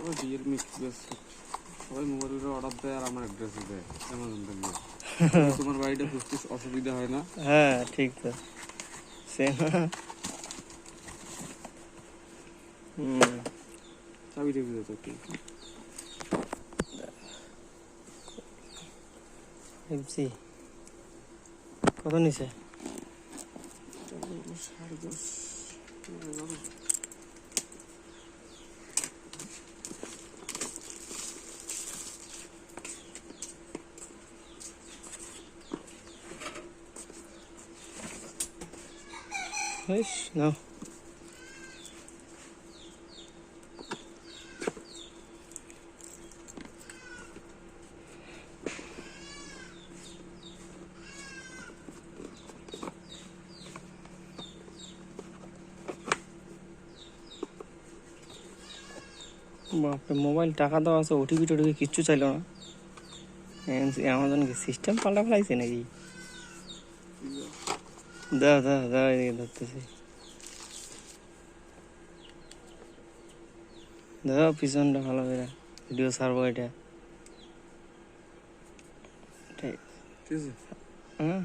সবাই রিয়েলমি সবাই মোবাইলের অর্ডার দেয় আর আমার অ্যাড্রেসে দেয় অ্যামাজন থেকে। তোমার বাড়িটা খুঁজতে অসুবিধা হয় না? হ্যাঁ ঠিক তো সেম। চাবিটা দিতে তো কি এফজি কত নিছে? 10:30 11। বেশ নাও। বাপরে মোবাইল টাকা দেওয়া আছে, ওটিপি টোটিপি কিচ্ছু চাইলো না। অ্যামাজন কি সিস্টেম পাল্টা ফেলাইছে নাকি? দাও দাও দাও, এদিকে ধরতেছি। দাও পিছনটা ভালো করে ভিডিও ছাড়বো এটা। ঠিক আছে। হ্যাঁ।